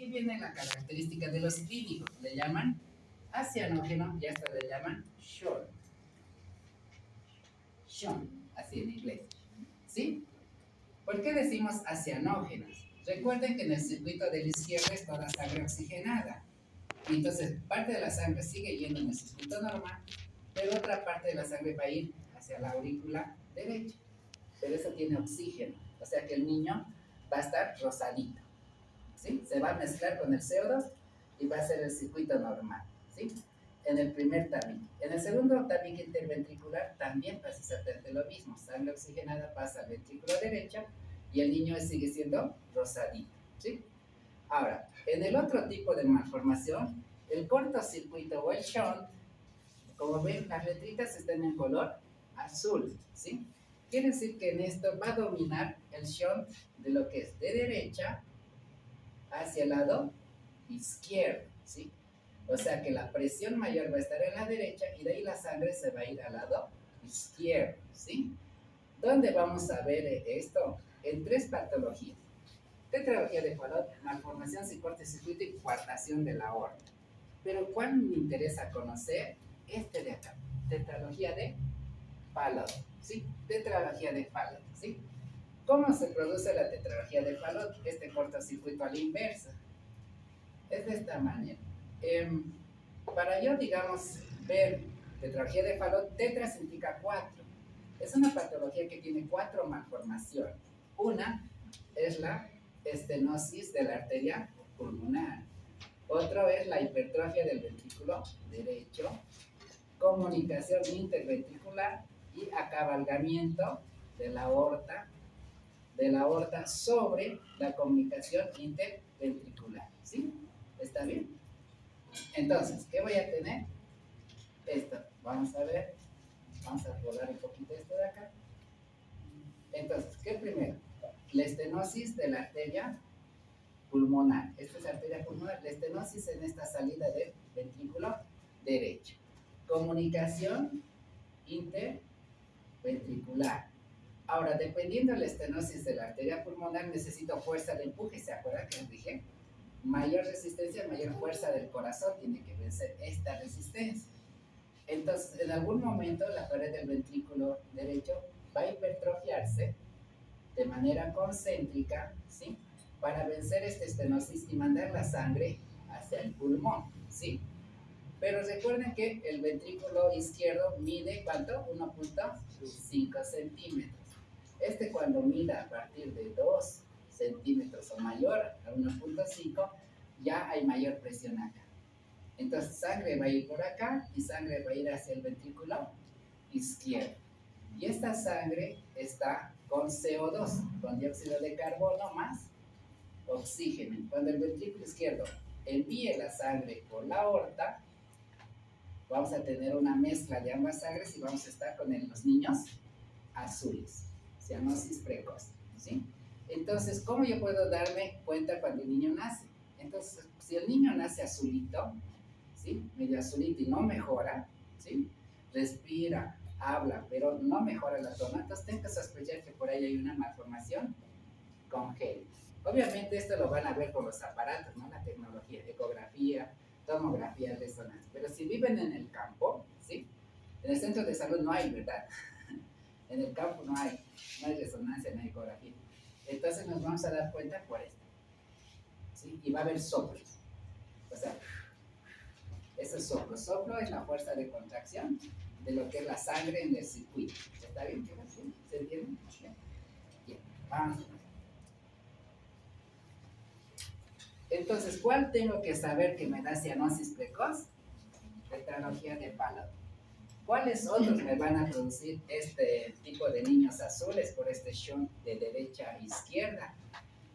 viene la característica de los clínicos. Le llaman acianógeno y hasta le llaman shunt. Shunt, así en inglés. ¿Sí? ¿Por qué decimos acianógenos? Recuerden que en el circuito de la izquierda es toda sangre oxigenada. Y entonces parte de la sangre sigue yendo en el circuito normal, pero otra parte de la sangre va a ir hacia la aurícula derecha. Pero eso tiene oxígeno, o sea que el niño va a estar rosadito, ¿sí? Se va a mezclar con el CO2 y va a ser el circuito normal, ¿sí? En el primer tabique. En el segundo tabique interventricular también pasa exactamente lo mismo. Sangre oxigenada pasa al ventrículo derecho y el niño sigue siendo rosadito, ¿sí? Ahora, en el otro tipo de malformación, el cortocircuito o el shunt, como ven, las letritas están en color azul, ¿sí? Quiere decir que en esto va a dominar el shunt de lo que es de derecha hacia el lado izquierdo, ¿sí? O sea que la presión mayor va a estar en la derecha y de ahí la sangre se va a ir al lado izquierdo, ¿sí? ¿Dónde vamos a ver esto? En 3 patologías. Tetralogía de Fallot, malformación sin cortocircuito y coartación de la aorta. Pero ¿cuál me interesa conocer? Este de acá, tetralogía de Fallot, ¿sí? Tetralogía de Fallot, ¿sí? ¿Cómo se produce la tetralogía de Fallot? Este cortocircuito a la inversa. Es de esta manera. Para yo, digamos, ver tetralogía de Fallot, tetra significa 4. Es una patología que tiene 4 malformaciones. Una es la estenosis de la arteria pulmonar. Otro es la hipertrofia del ventrículo derecho, comunicación interventricular y acabalgamiento de la aorta sobre la comunicación interventricular. ¿Sí? ¿Está bien? Entonces, ¿qué voy a tener? Esto. Vamos a ver. Vamos a rolar un poquito esto de acá. Entonces, ¿qué primero? La estenosis de la arteria pulmonar. Esta es la arteria pulmonar. La estenosis en esta salida del ventrículo derecho. Comunicación interventricular. Ahora, dependiendo de la estenosis de la arteria pulmonar, necesito fuerza de empuje. ¿Se acuerdan que les dije? Mayor resistencia, mayor fuerza del corazón tiene que vencer esta resistencia. Entonces, en algún momento la pared del ventrículo derecho va a hipertrofiarse de manera concéntrica, ¿sí? Para vencer esta estenosis y mandar la sangre hacia el pulmón, ¿sí? Pero recuerden que el ventrículo izquierdo mide, ¿cuánto? 1.5 centímetros. Cuando mida a partir de 2 centímetros o mayor a 1.5, ya hay mayor presión acá. Entonces, sangre va a ir por acá y sangre va a ir hacia el ventrículo izquierdo. Y esta sangre está con CO2, con dióxido de carbono más oxígeno. Cuando el ventrículo izquierdo envíe la sangre por la aorta, vamos a tener una mezcla de ambas sangres y vamos a estar con los niños azules, cianosis precoz, ¿sí? Entonces, ¿cómo yo puedo darme cuenta cuando el niño nace? Entonces, si el niño nace azulito, ¿sí? Medio azulito y no mejora, ¿sí? Respira, habla, pero no mejora la toma, entonces tengo que sospechar que por ahí hay una malformación congénita. Obviamente esto lo van a ver con los aparatos, ¿no? La tecnología, ecografía, tomografía, resonancia. Pero si viven en el campo, ¿sí? En el centro de salud no hay, ¿verdad? En el campo no hay resonancia, no hay ecografía. Entonces nos vamos a dar cuenta por esto, ¿sí? Y va a haber soplos. O sea, ese soplo. Soplo es la fuerza de contracción de lo que es la sangre en el circuito. ¿Está bien? ¿Se entiende? Bien, vamos. Entonces, ¿cuál tengo que saber que me da cianosis precoz? Tetralogía de Fallot. ¿Cuáles otros me van a producir este tipo de niños azules por este shunt de derecha a izquierda?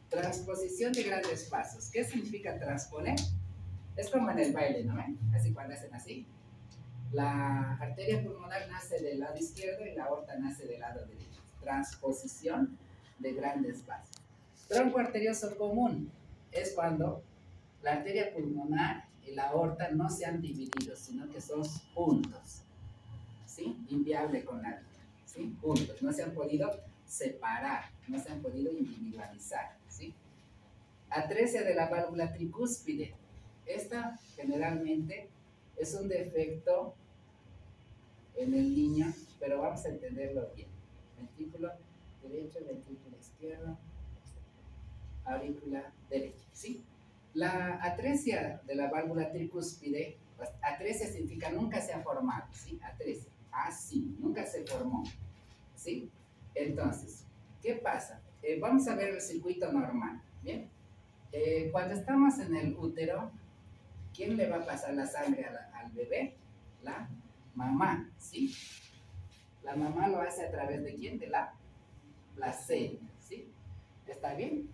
Transposición de grandes pasos. ¿Qué significa transponer? Es como en el baile, ¿no? Así cuando hacen así. La arteria pulmonar nace del lado izquierdo y la aorta nace del lado derecho. Transposición de grandes pasos. Tronco arterioso común es cuando la arteria pulmonar y la aorta no se han dividido, sino que son juntos, ¿sí? Inviable con la vida, ¿sí? Juntos, no se han podido separar, no se han podido individualizar, ¿sí? Atresia de la válvula tricúspide. Esta generalmente es un defecto en el niño, pero vamos a entenderlo bien. Ventrículo derecho, ventrículo izquierdo, aurícula derecha, ¿sí? La atresia de la válvula tricúspide, pues, atresia significa nunca se ha formado, ¿sí? Atresia, así, nunca se formó, ¿sí? Entonces, ¿qué pasa? Vamos a ver el circuito normal, ¿bien? Cuando estamos en el útero, ¿quién le va a pasar la sangre al bebé? La mamá, ¿sí? La mamá lo hace a través de ¿quién? De la placenta, ¿sí? ¿Está bien?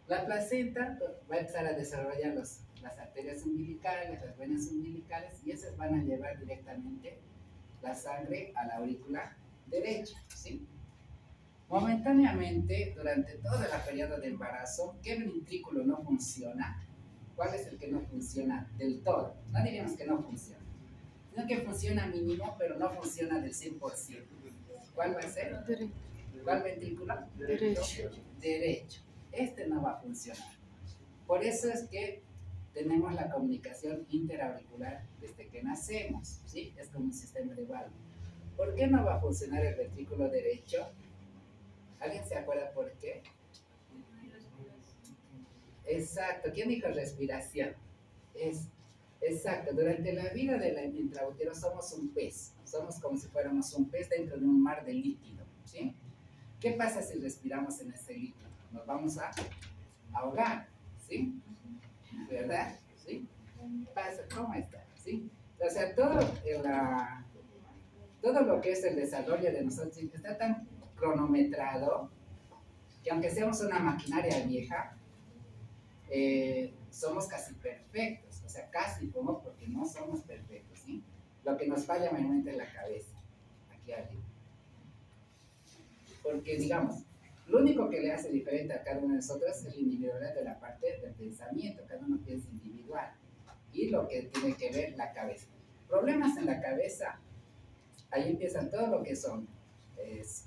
La placenta va a empezar a desarrollar las arterias umbilicales, las venas umbilicales, y esas van a llevar directamente la sangre a la aurícula derecha, ¿sí? Momentáneamente, durante todo el periodo de embarazo, ¿qué ventrículo no funciona? ¿Cuál es el que no funciona del todo? No diríamos que no funciona, sino que funciona mínimo, pero no funciona del 100%. ¿Cuál va a ser? Derecho. ¿Cuál ventrículo? Derecho. Derecho. Este no va a funcionar. Por eso es que tenemos la comunicación interauricular desde que nacemos, ¿sí? Es como un sistema de válvula. ¿Por qué no va a funcionar el ventrículo derecho? ¿Alguien se acuerda por qué? Exacto. ¿Quién dijo respiración? Exacto. Durante la vida del intraútero somos un pez. Somos como si fuéramos un pez dentro de un mar de líquido, ¿sí? ¿Qué pasa si respiramos en ese líquido? Nos vamos a ahogar, ¿sí? ¿Verdad? ¿Sí? Pasa, ¿cómo está? ¿Sí? O sea, todo lo que es el desarrollo de nosotros está tan cronometrado que aunque seamos una maquinaria vieja, somos casi perfectos. O sea, casi como porque no somos perfectos, ¿sí? Lo que nos falla mayormente es la cabeza, aquí arriba. Porque, digamos, lo único que le hace diferente a cada uno de nosotros es la individualidad de la parte del pensamiento. Cada uno piensa individual. Y lo que tiene que ver la cabeza. Problemas en la cabeza, ahí empiezan todo lo que son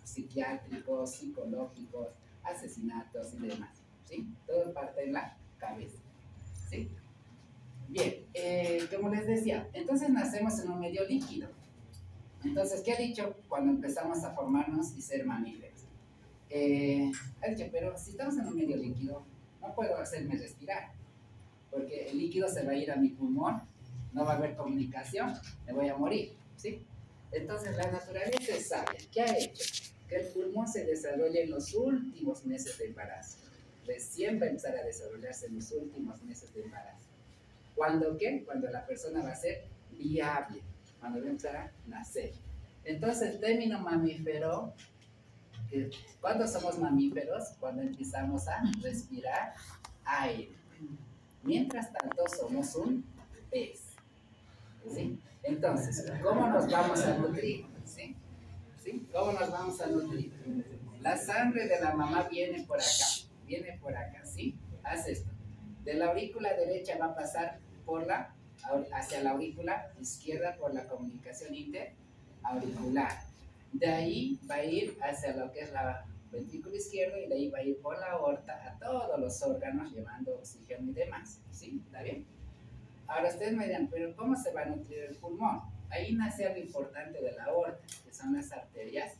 psiquiátricos, psicológicos, asesinatos y demás, ¿sí? Todo parte en la cabeza, ¿sí? Bien, como les decía, entonces nacemos en un medio líquido. Entonces, ¿qué ha dicho cuando empezamos a formarnos y ser mamíferos? Ha dicho, pero si estamos en un medio líquido, no puedo hacerme respirar, porque el líquido se va a ir a mi pulmón, no va a haber comunicación, me voy a morir, ¿sí? Entonces, la naturaleza es sabia. ¿Qué ha hecho? Que el pulmón se desarrolle en los últimos meses de embarazo. Recién va a empezar a desarrollarse en los últimos meses de embarazo. ¿Cuándo qué? Cuando la persona va a ser viable, cuando va a empezar a nacer. Entonces, el término mamífero, ¿cuándo somos mamíferos? Cuando empezamos a respirar aire. Mientras tanto, somos un pez, ¿sí? Entonces, ¿cómo nos vamos a nutrir? ¿Sí? ¿Sí? ¿Cómo nos vamos a nutrir? La sangre de la mamá viene por acá, ¿sí? Haz esto. De la aurícula derecha va a pasar hacia la aurícula izquierda por la comunicación interauricular. De ahí va a ir hacia lo que es la ventrículo izquierdo y de ahí va a ir por la aorta a todos los órganos llevando oxígeno y demás, ¿sí? ¿Está bien? Ahora ustedes me dirán, pero ¿cómo se va a nutrir el pulmón? Ahí nace algo importante de la aorta, que son las arterias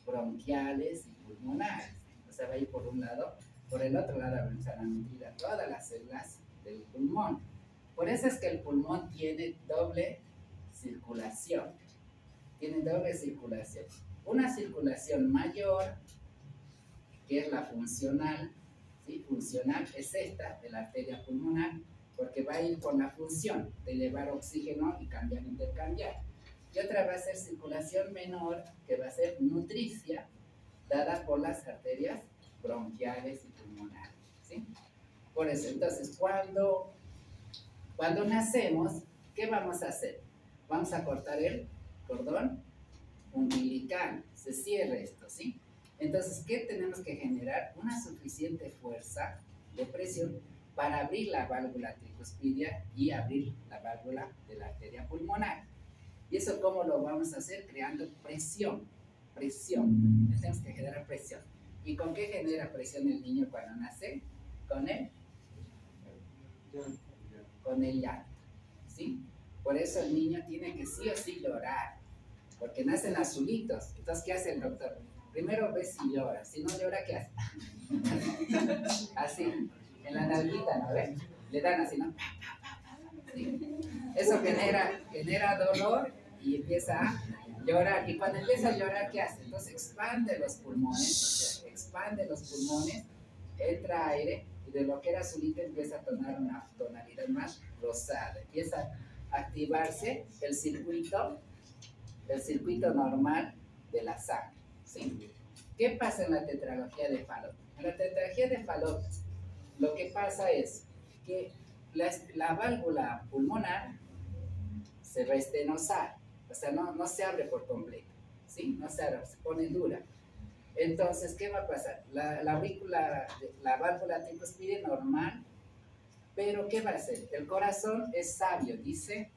bronquiales y pulmonares. O sea, va a ir por un lado, por el otro lado va a empezar a nutrir a todas las células del pulmón. Por eso es que el pulmón tiene doble circulación. Tiene doble circulación. Una circulación mayor, que es la funcional, ¿sí? Funcional es esta, de la arteria pulmonar, porque va a ir con la función de llevar oxígeno y cambiar, intercambiar. Y otra va a ser circulación menor, que va a ser nutricia, dada por las arterias bronquiales y pulmonares, ¿sí? Por eso, entonces, cuando nacemos, ¿qué vamos a hacer? Vamos a cortar el cordón umbilical, se cierra esto, ¿sí? Entonces, ¿qué tenemos que generar? Una suficiente fuerza de presión para abrir la válvula tricuspidia y abrir la válvula de la arteria pulmonar. ¿Y eso cómo lo vamos a hacer? Creando presión. Tenemos que generar presión. ¿Y con qué genera presión el niño cuando nace? Con el con el llanto, ¿sí? Por eso el niño tiene que sí o sí llorar, porque nacen azulitos. Entonces, ¿qué hace el doctor? Primero ve si llora, si no llora, ¿qué hace? Así, en la nalguita, ¿no ves? Le dan así, ¿no? ¿Sí? Eso genera dolor y empieza a llorar. Y cuando empieza a llorar, ¿qué hace? Entonces expande los pulmones, entra aire y de lo que era azulita empieza a tomar una tonalidad más rosada. Empieza a activarse el circuito normal de la sangre, ¿sí? ¿Qué pasa en la tetralogía de Fallot? En la tetralogía de Fallot, lo que pasa es que la válvula pulmonar se va a estenosar, o sea, no se abre por completo, ¿sí? No se abre, se pone dura. Entonces, ¿qué va a pasar? La válvula tricuspide normal, pero ¿qué va a hacer? El corazón es sabio, dice,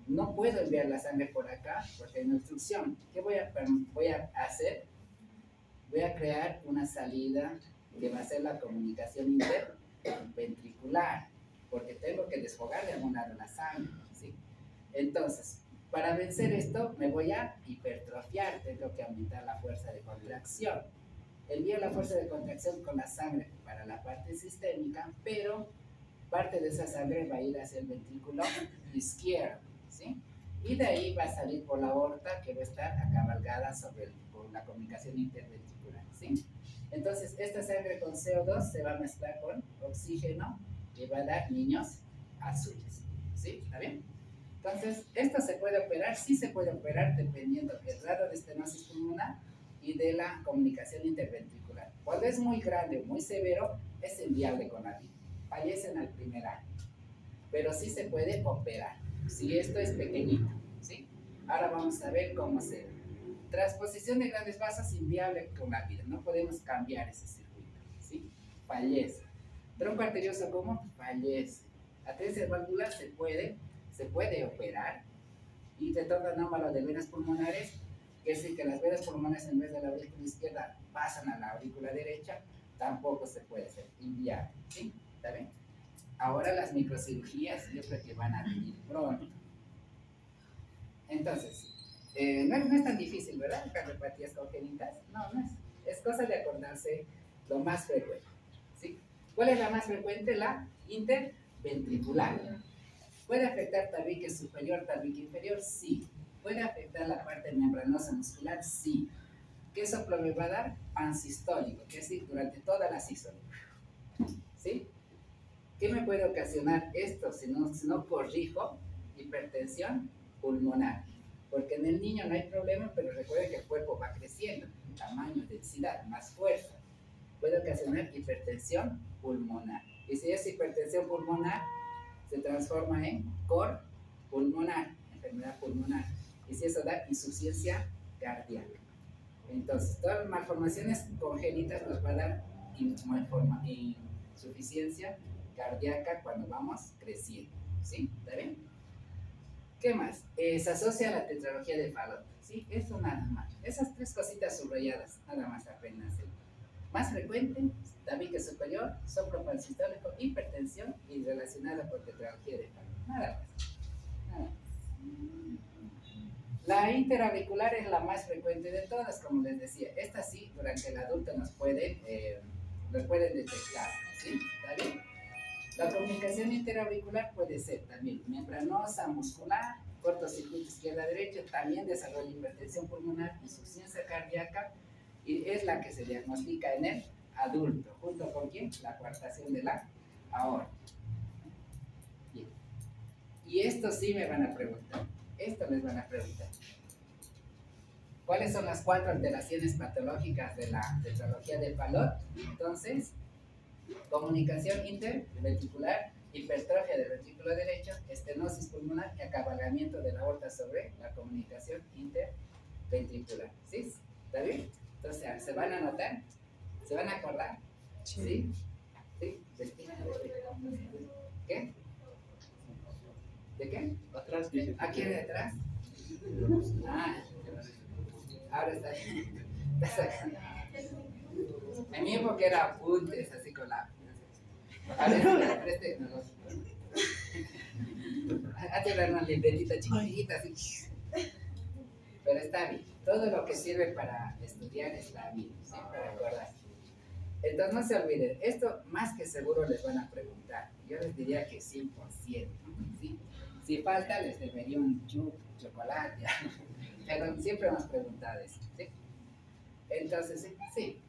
no puedo enviar la sangre por acá porque hay una obstrucción. ¿Qué voy a hacer? Voy a crear una salida que va a ser la comunicación interventricular, porque tengo que desfogar de algún lado la sangre, ¿sí? Entonces, para vencer esto, me voy a hipertrofiar, tengo que aumentar la fuerza de contracción. Envío la fuerza de contracción con la sangre para la parte sistémica, pero parte de esa sangre va a ir hacia el ventrículo izquierdo, ¿sí? Y de ahí va a salir por la aorta, que va a estar acabalgada por la comunicación interventricular, ¿sí? Entonces, esta sangre con CO2 se va a mezclar con oxígeno y va a dar niños azules, ¿sí? ¿Está bien? Entonces, ¿esto se puede operar? Sí se puede operar dependiendo del grado de estenosis pulmonar y de la comunicación interventricular. Cuando es muy grande o muy severo, es inviable con la vida. Fallecen al primer año. Pero sí se puede operar, si esto es pequeñito, ¿sí? Ahora vamos a ver cómo se... Transposición de grandes vasos inviable con la vida. No podemos cambiar ese circuito, ¿sí? Fallece. Tronco arterioso común, fallece. Atresia valvular se puede operar. Y retorno anómalo de venas pulmonares, que es decir, que las venas pulmonares en vez de la aurícula izquierda pasan a la aurícula derecha, tampoco se puede hacer, inviable, ¿sí? ¿Está bien? Ahora las microcirugías yo creo que van a venir pronto. Entonces, no es tan difícil, ¿verdad? Cardiopatías congénitas, no es. Es cosa de acordarse lo más frecuente, ¿sí? ¿Cuál es la más frecuente? La interventricular. ¿Puede afectar tabique superior, tabique inferior? Sí. ¿Puede afectar la parte membranosa muscular? Sí. ¿Qué soplo me va a dar? Pansistólico, que es decir, durante toda la sístole, ¿sí? ¿Qué me puede ocasionar esto si no corrijo? Hipertensión pulmonar. Porque en el niño no hay problema, pero recuerde que el cuerpo va creciendo, tamaño, densidad, más fuerza. Puede ocasionar hipertensión pulmonar. Y si es hipertensión pulmonar, se transforma en cor pulmonar, enfermedad pulmonar. Y si eso da insuficiencia cardíaca. Entonces, todas las malformaciones congénitas nos van a dar insuficiencia cardíaca cuando vamos creciendo, ¿sí? ¿Está bien? ¿Qué más? Se asocia a la tetralogía de Fallot, ¿sí? Eso nada más. Esas tres cositas subrayadas, nada más apenas. Más frecuente, tabique superior, soplo pansistólico, hipertensión y relacionada con tetralogía de Fallot. Nada más. Nada más. La interauricular es la más frecuente de todas, como les decía. Esta sí, durante el adulto nos pueden detectar, ¿sí? ¿Está bien? La comunicación interauricular puede ser también membranosa, muscular, cortocircuito izquierda-derecha, también desarrolla hipertensión pulmonar, insuficiencia cardíaca, y es la que se diagnostica en el adulto, junto con ¿quién? La coartación de la aorta. Bien. Y esto sí me van a preguntar, esto les van a preguntar. ¿Cuáles son las 4 alteraciones patológicas de la tetralogía de Fallot? Entonces, comunicación interventricular, hipertrofia del ventrículo derecho, estenosis pulmonar y acabalgamiento de la aorta sobre la comunicación interventricular. ¿Sí? ¿Está bien? Entonces, ¿se van a anotar? ¿Se van a acordar? ¿Sí? ¿Sí? ¿Qué? ¿De qué? Atrás dice. ¿Aquí detrás? Ah, ahora está sacando. En mi época era apuntes, así con la... Ahora es tecnológico. Antes era una libretita chiquitita, así. Pero está bien. Todo lo que sirve para estudiar está bien, ¿sí? Para acordar. Entonces no se olviden, esto más que seguro les van a preguntar. Yo les diría que 100%, ¿sí? Si falta, les debería un chocolate, pero siempre hemos preguntado eso, ¿sí? Entonces, sí.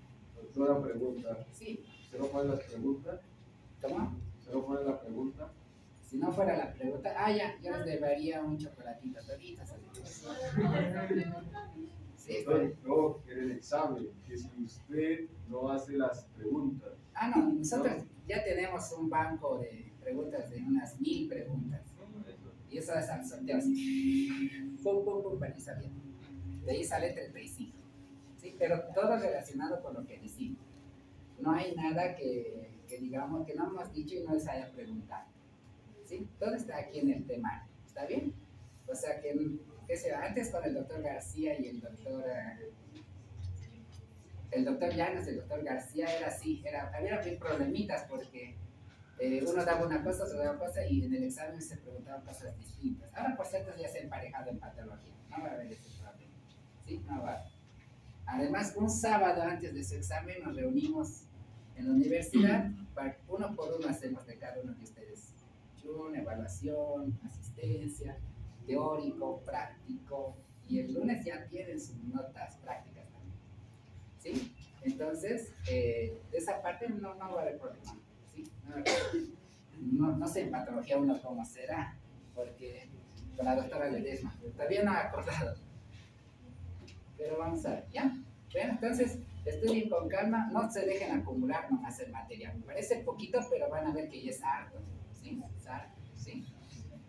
Una pregunta. Sí. ¿Se no fuera la pregunta? ¿Cómo? ¿Se no fuera la pregunta? Si no fuera la pregunta, ya, yo les debería un chocolatito toditos. Sí, no, en el examen, que si usted no hace las preguntas. No, nosotros ya tenemos un banco de preguntas de unas 1000 preguntas. Y eso es al sorteo así. Pum, pum, pum, para ir saliendo. De ahí sale 35. ¿Sí? Pero todo relacionado con lo que decimos. No hay nada que digamos que no hemos dicho y no les haya preguntado. ¿Sí? Todo está aquí en el temario. ¿Está bien? O sea que antes con el doctor García y el doctor Llanos, el doctor García era así, había problemitas porque uno daba una cosa, otro daba cosa y en el examen se preguntaban cosas distintas. Ahora por cierto ya se ha emparejado en patología, no va a haber ese problema. ¿Sí? No va a haber. Además, un sábado antes de su examen nos reunimos en la universidad, uno por uno hacemos de cada uno de ustedes una evaluación, asistencia, teórico, práctico, y el lunes ya tienen sus notas prácticas también. ¿Sí? Entonces, de esa parte no va a haber problema. ¿Sí? No sé en patología uno cómo será, porque con la doctora Ledesma todavía no ha acordado. Pero vamos a ver, ¿ya? Bueno, entonces, estudien con calma, no se dejen acumular nomás el material. Me parece poquito, pero van a ver que ya es harto. ¿Sí? Es harto, ¿sí?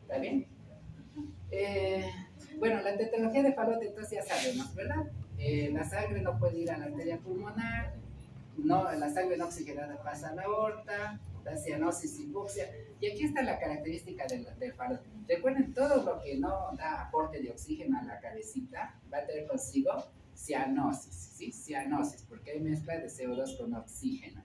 ¿Está bien? Bueno, la tetralogía de Fallot, entonces ya sabemos, ¿verdad? La sangre no puede ir a la arteria pulmonar, la sangre no oxigenada pasa a la aorta, la cianosis, hipoxia, y aquí está la característica del Fallot. Recuerden, todo lo que no da aporte de oxígeno a la cabecita va a tener consigo cianosis, ¿sí? Cianosis, porque hay mezcla de CO2 con oxígeno.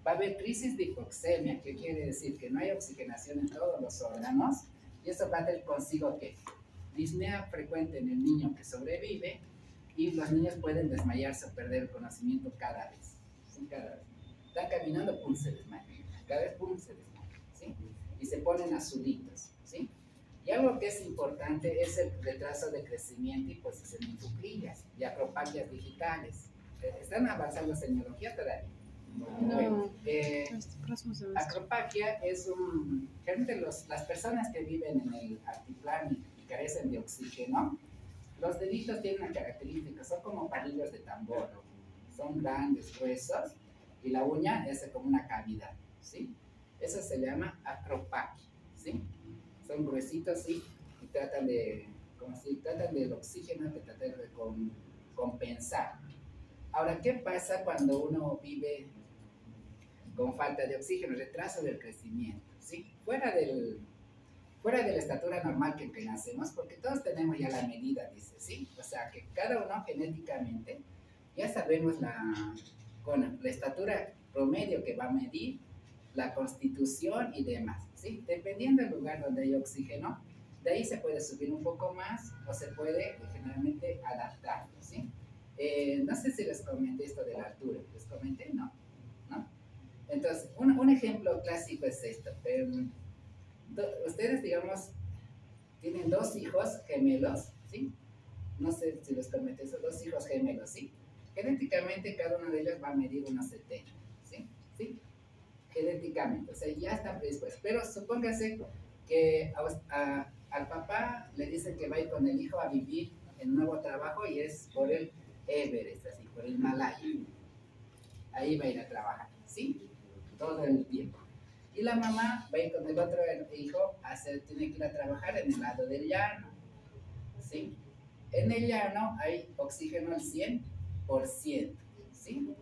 Va a haber crisis de hipoxemia, que quiere decir que no hay oxigenación en todos los órganos, y eso va a tener consigo que disnea frecuente en el niño que sobrevive, y los niños pueden desmayarse o perder el conocimiento cada vez. ¿Sí? Cada vez. Están caminando, pum, se desmayan. Cada vez, pum, se desmayan. ¿Sí? Y se ponen azulitos. ¿Sí? Y algo que es importante es el retraso de crecimiento y posición en cuclillas y acropaquias digitales. ¿Están avanzando en semiología todavía? No. Acropaquia es realmente las personas que viven en el altiplano y carecen de oxígeno, los deditos tienen una característica, son como palillos de tambor, son grandes, gruesos, y la uña es como una cavidad, ¿sí? Eso se llama acropaquia, ¿sí? Son gruesitos, ¿sí? Y tratan del oxígeno, que tratan de compensar. Ahora, ¿qué pasa cuando uno vive con falta de oxígeno, retraso del crecimiento, ¿sí? Fuera de la estatura normal que nacemos, porque todos tenemos ya la medida, dice, ¿sí? O sea, que cada uno genéticamente ya sabemos con la estatura promedio que va a medir, la constitución y demás, ¿sí? Dependiendo del lugar donde hay oxígeno, de ahí se puede subir un poco más o se puede generalmente adaptar, ¿sí? No sé si les comenté esto de la altura, ¿les comenté? No. Entonces, un ejemplo clásico es esto. Ustedes, digamos, tienen 2 hijos gemelos, ¿sí? No sé si les comenté eso, 2 hijos gemelos, ¿sí? Genéticamente cada uno de ellos va a medir unos 70, ¿sí? ¿Sí? Genéticamente, o sea, ya están predispuestos. Pero supóngase que al papá le dicen que va a ir con el hijo a vivir en un nuevo trabajo y es por el Everest, así, por el Himalaya. Ahí va a ir a trabajar, ¿sí? Todo el tiempo. Y la mamá va a ir con el otro hijo, tiene que ir a trabajar en el lado del llano, ¿sí? En el llano hay oxígeno al 100%, ¿sí?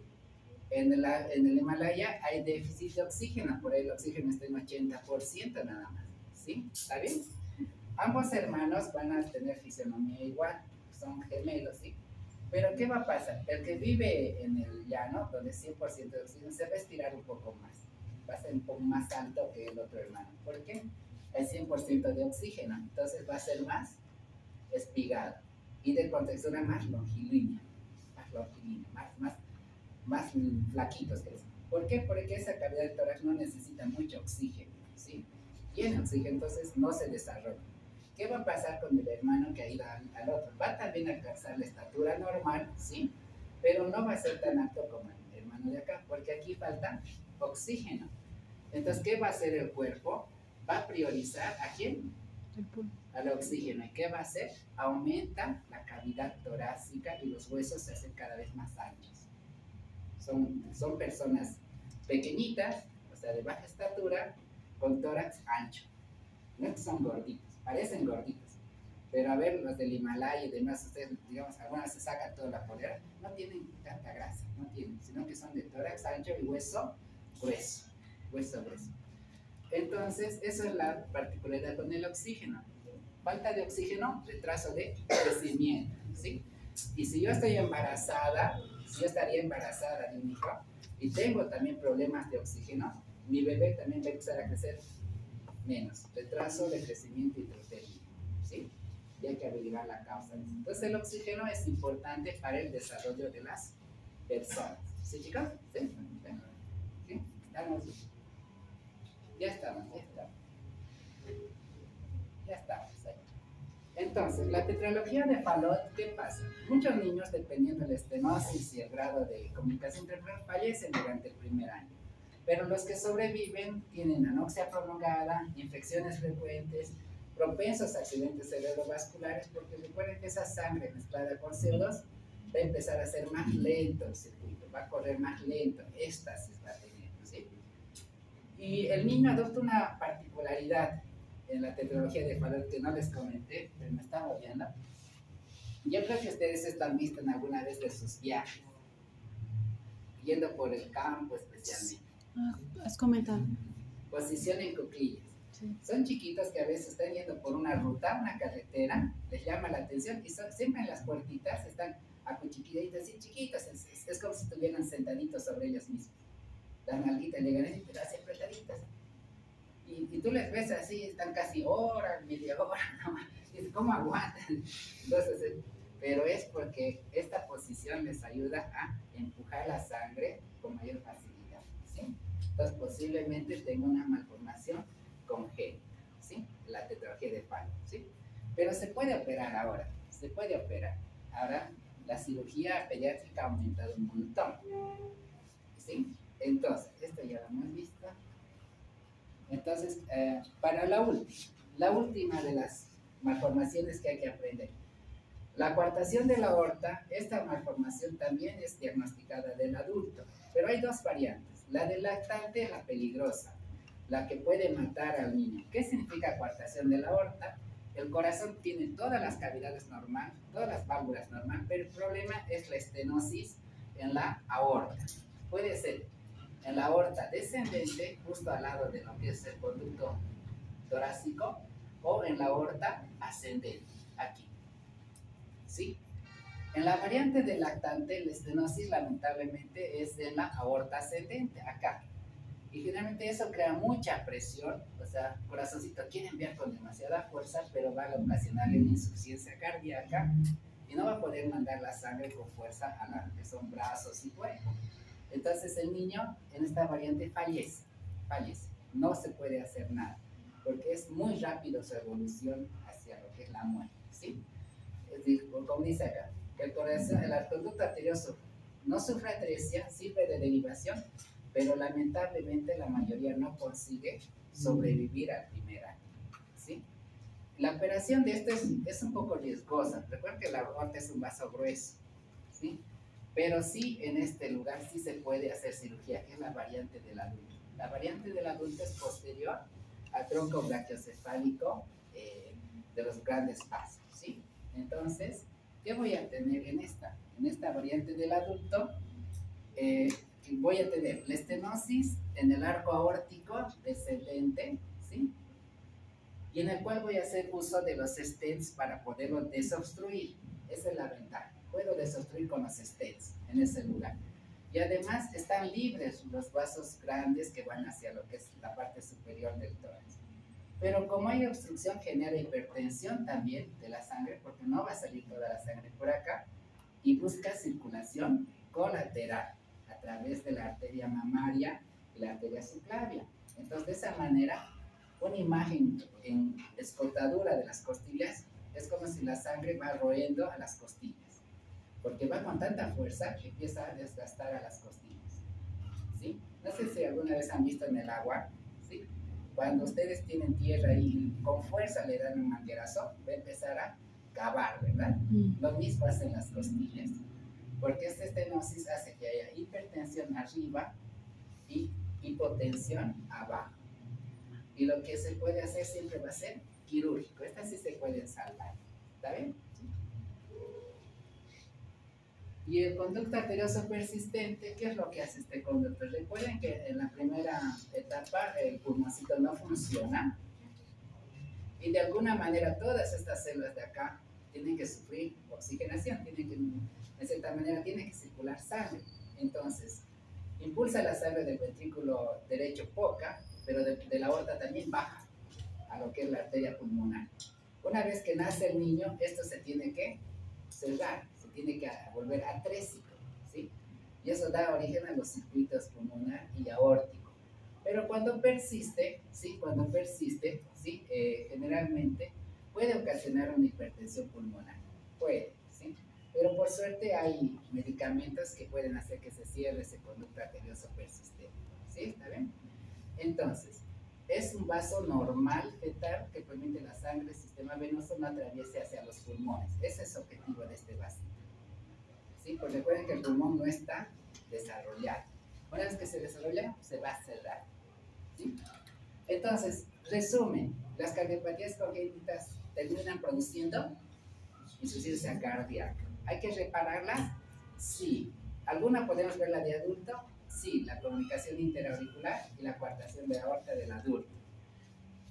En el Himalaya hay déficit de oxígeno, por ahí el oxígeno está en 80% nada más, ¿sí? ¿Está bien? Ambos hermanos van a tener fisionomía igual, son gemelos, ¿sí? Pero ¿qué va a pasar? El que vive en el llano, donde 100% de oxígeno, se va a estirar un poco más. Va a ser un poco más alto que el otro hermano. ¿Por qué? el 100% de oxígeno, entonces va a ser más espigado y de contextura más longilínea, más flaquitos que eso. ¿Por qué? Porque esa cavidad del tórax no necesita mucho oxígeno, ¿sí? Tiene oxígeno, entonces no se desarrolla. ¿Qué va a pasar con el hermano que ha ido al otro? Va también a alcanzar la estatura normal, ¿sí? Pero no va a ser tan alto como el hermano de acá, porque aquí falta oxígeno. Entonces, ¿qué va a hacer el cuerpo? Va a priorizar ¿a quién? Al oxígeno. ¿Y qué va a hacer? Aumenta la cavidad torácica y los huesos se hacen cada vez más anchos. Son personas pequeñitas, o sea, de baja estatura, con tórax ancho. No es que son gorditos, parecen gorditos. Pero a ver, los del Himalaya y demás, ustedes, digamos, algunas se sacan toda la polera, no tienen tanta grasa, no tienen, sino que son de tórax ancho y hueso grueso. Hueso grueso. Entonces, eso es la particularidad con el oxígeno. Falta de oxígeno, retraso de crecimiento, ¿sí? Y si yo estoy embarazada, si yo estaría embarazada de un hijo y tengo también problemas de oxígeno, mi bebé también va a empezar a crecer menos, retraso de crecimiento intrauterino, ¿sí? Y hay que averiguar la causa de eso. Entonces, el oxígeno es importante para el desarrollo de las personas. ¿Sí, chicos? ¿Sí? ¿Sí? ¿Estamos? Ya estamos. Ahí. Entonces, la tetralogía de Fallot, ¿qué pasa? Muchos niños, dependiendo de la estenosis y el grado de comunicación cerebral, fallecen durante el primer año. Pero los que sobreviven tienen anoxia prolongada, infecciones frecuentes, propensos a accidentes cerebrovasculares, porque recuerden que esa sangre mezclada con CO2 va a empezar a ser más lento el circuito, va a correr más lento, éxtasis va a tener, ¿sí? Y el niño adopta una particularidad en la tetralogía de Fallot que no les comenté, pero me estaba viendo. Yo creo que ustedes están vistos alguna vez de sus viajes, yendo por el campo especialmente. Has comentado. Posición en cuclillas. Sí. Son chiquitos que a veces están yendo por una ruta, una carretera, les llama la atención y siempre en las puertitas están acuchiquiladitos así chiquitos, es como si estuvieran sentaditos sobre ellos mismos. Las nalguitas llegan así, pero así apretaditas. Y tú les ves así, están casi hora, media hora, ¿no? Y ¿cómo aguantan? Entonces, pero es porque esta posición les ayuda a empujar la sangre con mayor facilidad, ¿sí? Entonces posiblemente tenga una malformación congénita, ¿sí? La tetralogía de Fallot, ¿sí? Pero se puede operar ahora, se puede operar. Ahora la cirugía pediátrica ha aumentado un montón, ¿sí? Entonces, esto ya lo hemos visto. Entonces, para la última de las malformaciones que hay que aprender. La coartación de la aorta, esta malformación también es diagnosticada del adulto, pero hay dos variantes. La del lactante, la peligrosa, la que puede matar al niño. ¿Qué significa coartación de la aorta? El corazón tiene todas las cavidades normales, todas las válvulas normales, pero el problema es la estenosis en la aorta. Puede ser en la aorta descendente, justo al lado de lo que es el conducto torácico, o en la aorta ascendente, aquí. ¿Sí? En la variante del lactante, la estenosis lamentablemente es en la aorta ascendente, acá. Y generalmente eso crea mucha presión, o sea, el corazoncito quiere enviar con demasiada fuerza, pero va a ocasionar una insuficiencia cardíaca y no va a poder mandar la sangre con fuerza a la que son brazos y cuerpo. Entonces el niño en esta variante fallece, no se puede hacer nada, porque es muy rápido su evolución hacia lo que es la muerte, ¿sí? Es decir, como dice acá, que el corazón, el conducto arterioso no sufre atresia, sirve de derivación, pero lamentablemente la mayoría no consigue sobrevivir al primer año, ¿sí? La operación de esto es un poco riesgosa. Recuerden que la aorta es un vaso grueso, ¿sí? Pero sí, en este lugar sí se puede hacer cirugía, que es la variante del adulto. La variante del adulto es posterior al tronco brachiocefálico de los grandes vasos, ¿sí? Entonces, ¿qué voy a tener en esta? En esta variante del adulto, voy a tener la estenosis en el arco aórtico descendente, ¿sí? Y en el cual voy a hacer uso de los stents para poderlo desobstruir. Esa es la ventaja. Puedo desobstruir con los stents en ese lugar. Y además están libres los vasos grandes que van hacia lo que es la parte superior del tórax. Pero como hay obstrucción, genera hipertensión también de la sangre, porque no va a salir toda la sangre por acá, y busca circulación colateral a través de la arteria mamaria y la arteria subclavia. Entonces, de esa manera, una imagen en escotadura de las costillas es como si la sangre va royendo a las costillas, porque va con tanta fuerza que empieza a desgastar a las costillas, ¿sí? No sé si alguna vez han visto en el agua, ¿sí? Cuando ustedes tienen tierra y con fuerza le dan un manguerazo, va a empezar a cavar, ¿verdad? Lo mismo hacen las costillas, porque esta estenosis hace que haya hipertensión arriba y hipotensión abajo. Y lo que se puede hacer siempre va a ser quirúrgico. Estas sí se pueden salvar. ¿Está bien? Y el conducto arterioso persistente, ¿qué es lo que hace este conducto? Recuerden que en la primera etapa el pulmoncito no funciona y de alguna manera todas estas células de acá tienen que sufrir oxigenación, de cierta manera tiene que circular sangre. Entonces, impulsa la sangre del ventrículo derecho poca, pero de la aorta también baja a lo que es la arteria pulmonar. Una vez que nace el niño, esto se tiene que cerrar, se tiene que volver atrésico, ¿sí? Y eso da origen a los circuitos pulmonar y aórtico. Pero cuando persiste, ¿sí? ¿Sí? Generalmente puede ocasionar una hipertensión pulmonar, puede, ¿sí? Pero por suerte hay medicamentos que pueden hacer que se cierre ese conducto arterioso persistente, ¿sí? ¿Está bien? Entonces, es un vaso normal fetal que permite la sangre, el sistema venoso no atraviese hacia los pulmones. Ese es el objetivo de este vasito, ¿sí? Pues recuerden que el pulmón no está desarrollado. Una vez que se desarrolla, se va a cerrar, ¿sí? Entonces, resumen, las cardiopatías congénitas terminan produciendo insuficiencia cardíaca. ¿Hay que repararlas? Sí. ¿Alguna podemos verla de adulto? Sí, la comunicación interauricular y la coartación de aorta del adulto.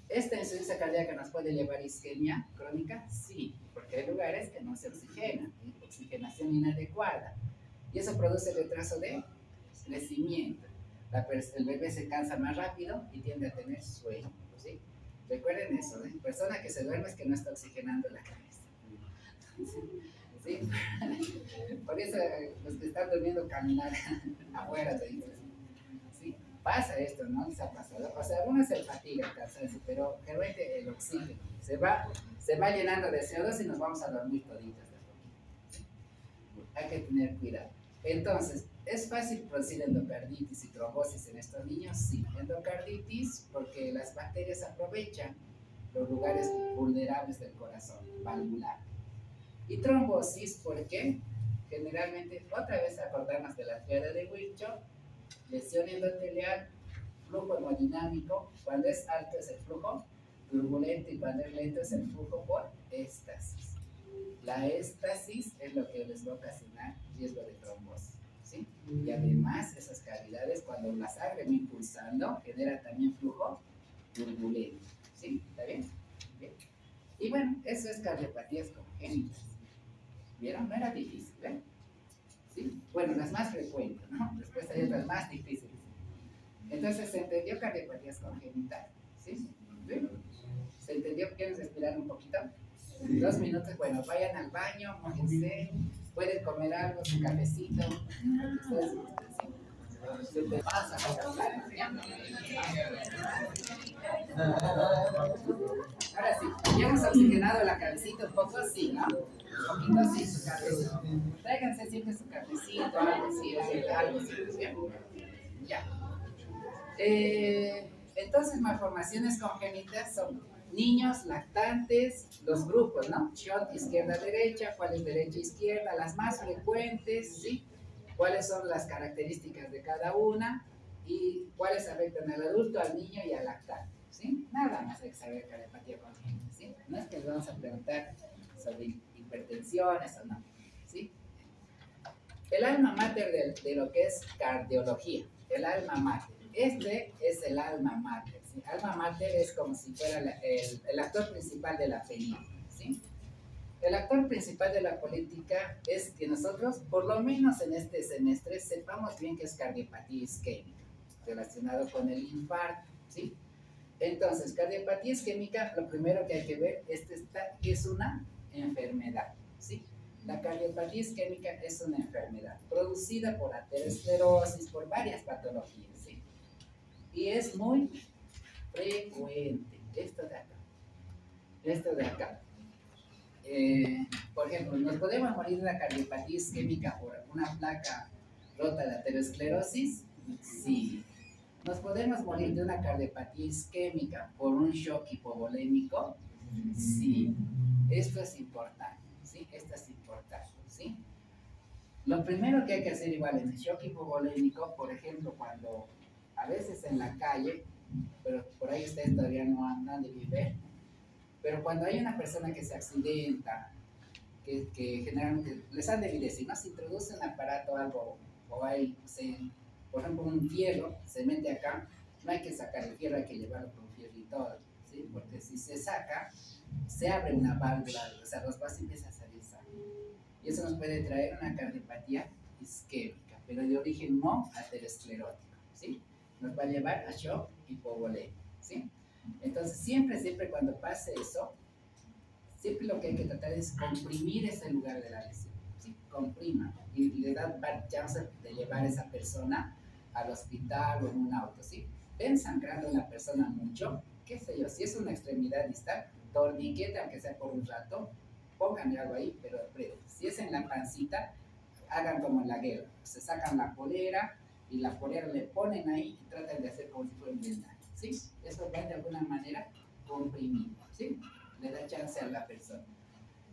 ¿Esta insuficiencia cardíaca nos puede llevar a isquemia crónica? Sí, porque hay lugares que no se oxigenan, oxigenación inadecuada. Y eso produce retraso de crecimiento. El bebé se cansa más rápido y tiende a tener sueño, ¿sí? Recuerden eso, ¿eh? Persona que se duerme es que no está oxigenando la cabeza. ¿Sí? Por eso los que están durmiendo caminar afuera de ellos. ¿Sí? Pasa esto, ¿no? Les ha pasado. O sea, algunos se fatiga, cansancio, pero generalmente el oxígeno se va llenando de CO2 y nos vamos a dormir toditos. ¿Sí? Hay que tener cuidado. Entonces, ¿es fácil producir endocarditis y trombosis en estos niños? Sí. Endocarditis porque las bacterias aprovechan los lugares vulnerables del corazón, valvular. Y trombosis porque generalmente, otra vez acordarnos de la teoría de Virchow, lesión endotelial, flujo hemodinámico, cuando es alto es el flujo turbulento y cuando es lento es el flujo por éstasis. La éstasis es lo que les va a ocasionar riesgo de trombosis, ¿sí? Y además esas cavidades, cuando la sangre va impulsando, genera también flujo turbulento, ¿sí? ¿Está bien? ¿Bien? Y bueno, eso es cardiopatías congénitas. ¿Vieron? No era difícil, ¿eh? ¿Sí? Bueno, las más frecuentes, ¿no? Después hay otras más difíciles. Entonces, ¿se entendió cardiopatías congénitas? ¿Sí? ¿Sí? ¿Se entendió? ¿Quieren respirar un poquito? 2 minutos, bueno, vayan al baño, mójense, pueden comer algo, su cafecito. Ustedes, ¿sí? Se te pasa, ahora sí, ya hemos oxigenado la cabecita un poco, sí, ¿no? Un poquito sí, su cafecito. Tráiganse siempre su cafecito, algo así, ¿bien? Ya. Entonces, malformaciones congénitas son niños, lactantes, los grupos, ¿no? Shot, izquierda-derecha, cuál es derecha-izquierda, las más frecuentes, ¿sí? Cuáles son las características de cada una y cuáles afectan al adulto, al niño y al lactante, ¿sí? Nada más hay que saber cardiopatía congénita, ¿sí? No es que les vamos a preguntar sobre hipertensiones o no, ¿sí? El alma mater de lo que es cardiología, el alma mater. Este es el alma mater, ¿sí? Alma mater es como si fuera el actor principal de la película, ¿sí? El actor principal de la política es que nosotros, por lo menos en este semestre, sepamos bien que es cardiopatía isquémica, relacionado con el infarto, ¿sí? Entonces, cardiopatía isquémica, lo primero que hay que ver es que es una enfermedad, ¿sí? La cardiopatía isquémica es una enfermedad producida por aterosclerosis, por varias patologías, ¿sí? Y es muy frecuente, esto de acá, esto de acá. Por ejemplo, nos podemos morir de una cardiopatía isquémica por una placa rota de aterosclerosis, sí. Nos podemos morir de una cardiopatía isquémica por un shock hipovolémico, sí. Esto es importante, ¿sí? Esto es importante, ¿sí? Lo primero que hay que hacer igual en el shock hipovolémico, por ejemplo, cuando a veces en la calle, pero por ahí ustedes todavía no han de vivir, pero cuando hay una persona que se accidenta, que generalmente les han de decir, ¿no? Se introduce un aparato algo, o hay, por ejemplo, un fierro, se mete acá, no hay que sacar el fierro, hay que llevarlo con fierro y todo, ¿sí? Porque si se saca, se abre una válvula, o sea, los vasos empiezan a salir sangre. Y eso nos puede traer una cardiopatía isquémica, pero de origen no aterosclerótico, ¿sí? Nos va a llevar a shock hipovolémico, ¿sí? Entonces, siempre cuando pase eso, siempre lo que hay que tratar es comprimir ese lugar de la lesión, ¿sí? Comprima y le da chance de llevar a esa persona al hospital o en un auto, ¿sí? Ven sangrando a una persona mucho, qué sé yo, si es una extremidad distal, torniquete, aunque sea por un rato, pónganle algo ahí, pero si es en la pancita, hagan como en la guerra, se sacan la polera y la polera le ponen ahí y tratan de hacer como si fuera un vendaje, ¿sí? Eso va de alguna manera comprimido, ¿sí? Le da chance a la persona.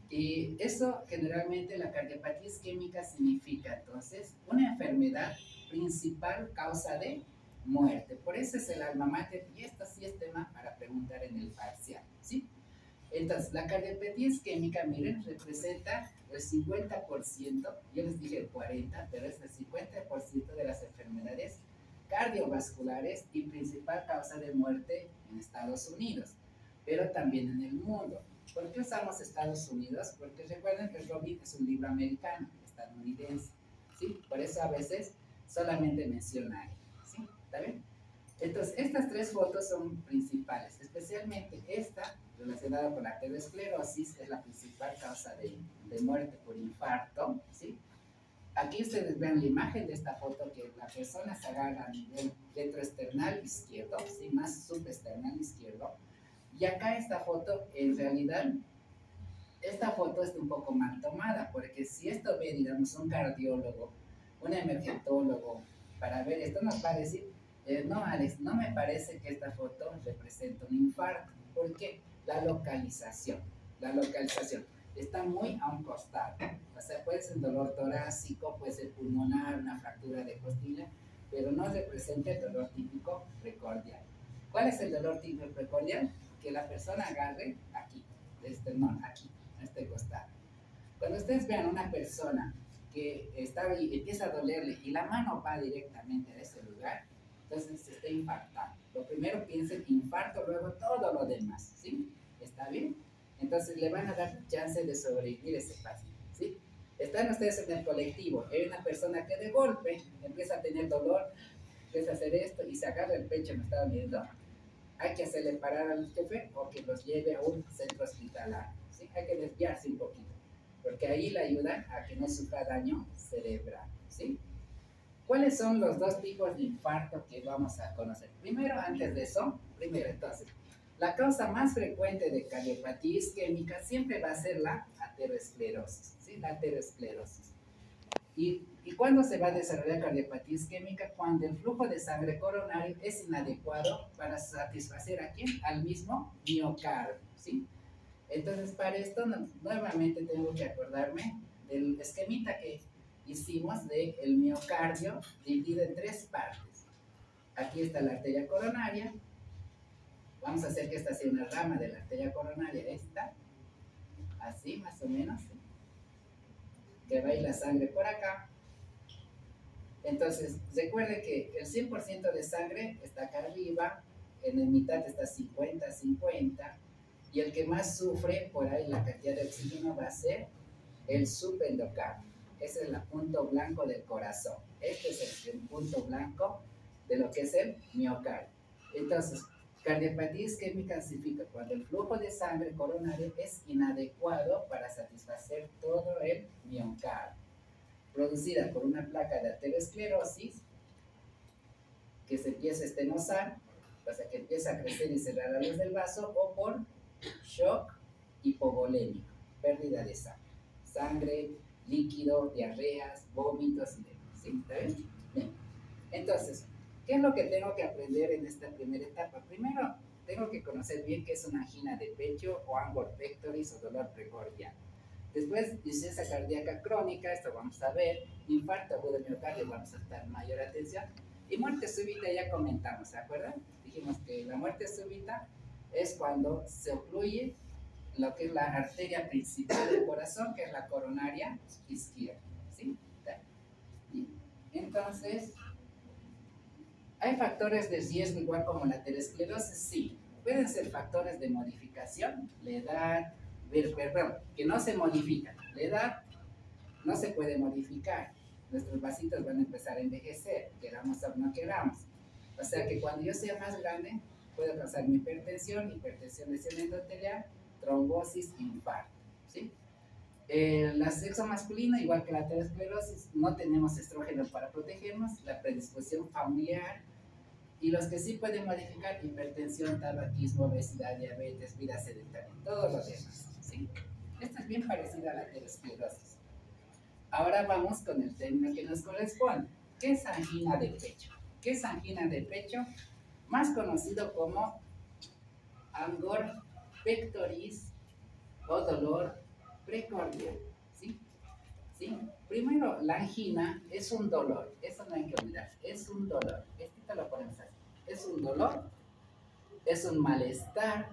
Y eso generalmente la cardiopatía isquémica significa entonces una enfermedad principal causa de muerte. Por eso es el alma mater y esto sí es tema para preguntar en el parcial, ¿sí? Entonces, la cardiopatía isquémica, miren, representa el 50%, yo les dije el 40%, pero es el 50% de las enfermedades cardiovasculares y principal causa de muerte en Estados Unidos, pero también en el mundo. ¿Por qué usamos Estados Unidos? Porque recuerden que Robin es un libro americano, estadounidense, ¿sí? Por eso a veces solamente menciona ahí, ¿sí? ¿Está bien? Entonces, estas tres fotos son principales, especialmente esta, relacionada con la aterosclerosis, es la principal causa de muerte por infarto, ¿sí? Aquí ustedes ven la imagen de esta foto que la persona se agarra a nivel retroesternal izquierdo, ¿sí? Más subesternal izquierdo. Y acá esta foto, en realidad, esta foto está un poco mal tomada, porque si esto ve, digamos, un cardiólogo, un emergentólogo, para ver esto nos va a decir, no, Alex, no me parece que esta foto represente un infarto. ¿Por qué? La localización está muy a un costado. O sea, puede ser dolor torácico, puede ser pulmonar, una fractura de costilla, pero no representa el dolor típico precordial. ¿Cuál es el dolor típico precordial? Que la persona agarre aquí, aquí, a este costado. Cuando ustedes vean una persona que está ahí, empieza a dolerle y la mano va directamente a ese lugar, entonces se está infartando. Lo primero piensen infarto, luego todo lo demás, ¿sí? ¿Está bien? Entonces le van a dar chance de sobrevivir ese paciente, ¿sí? Están ustedes en el colectivo, hay una persona que de golpe empieza a tener dolor, empieza a hacer esto y se agarra el pecho, me estaba viendo. Hay que hacerle parar al chofer o que los lleve a un centro hospitalario, ¿sí? Hay que desviarse un poquito, porque ahí le ayuda a que no sufra daño cerebral, ¿sí? ¿Cuáles son los dos tipos de infarto que vamos a conocer? Primero, antes de eso, entonces, la causa más frecuente de cardiopatía isquémica siempre va a ser la aterosclerosis, ¿sí? La aterosclerosis. ¿Y cuándo se va a desarrollar cardiopatía isquémica? Cuando el flujo de sangre coronario es inadecuado para satisfacer a quién? Al mismo miocardio, ¿sí? Entonces, para esto, nuevamente tengo que acordarme del esquemita que hicimos del miocardio dividido en tres partes. Aquí está la arteria coronaria. Vamos a hacer que esta sea una rama de la arteria coronaria, esta, así más o menos, ¿sí? Que va a ir la sangre por acá. Entonces, recuerde que el 100% de sangre está acá arriba, en la mitad está 50-50, y el que más sufre por ahí la cantidad de oxígeno va a ser el subendocardio. Ese es el punto blanco del corazón. Este es el punto blanco de lo que es el miocardio. Entonces, Cardiopatía isquémica significa cuando el flujo de sangre coronario es inadecuado para satisfacer todo el miocardio, producida por una placa de aterosclerosis que se empieza a estenosar, o sea que empieza a crecer y cerrar la luz del vaso, o por shock hipovolémico, pérdida de sangre, líquido, diarreas, vómitos y demás. ¿Sí? ¿Está bien? Bien. Entonces, ¿qué es lo que tengo que aprender en esta primera etapa? Primero, tengo que conocer bien qué es una angina de pecho o angor pectoris o dolor precordial. Después, insuficiencia cardíaca crónica, esto vamos a ver, infarto agudo de miocardio, vamos a dar mayor atención. Y muerte súbita ya comentamos, ¿se acuerdan? Dijimos que la muerte súbita es cuando se ocluye lo que es la arteria principal del corazón, que es la coronaria izquierda, ¿sí? Bien. Entonces, ¿hay factores de riesgo igual como la aterosclerosis? Sí. Pueden ser factores de modificación, la edad, perdón, que no se modifican. La edad no se puede modificar. Nuestros vasitos van a empezar a envejecer, queramos o no queramos. O sea que cuando yo sea más grande, puedo causar hipertensión, lesión endotelial, trombosis, infarto, ¿sí? El sexo masculino, igual que la aterosclerosis, no tenemos estrógeno para protegernos, la predisposición familiar, y los que sí pueden modificar, hipertensión, tabaquismo, obesidad, diabetes, vida sedentaria, todos los demás, ¿sí? Esto es bien parecido a la aterosclerosis. Ahora vamos con el término que nos corresponde. ¿Qué es angina de pecho? ¿Qué es angina de pecho? Más conocido como angor pectoris o dolor precordial, ¿sí? ¿Sí? Primero, la angina es un dolor, eso no hay que olvidar, es un dolor, esto lo ponemos así, es un dolor, es un malestar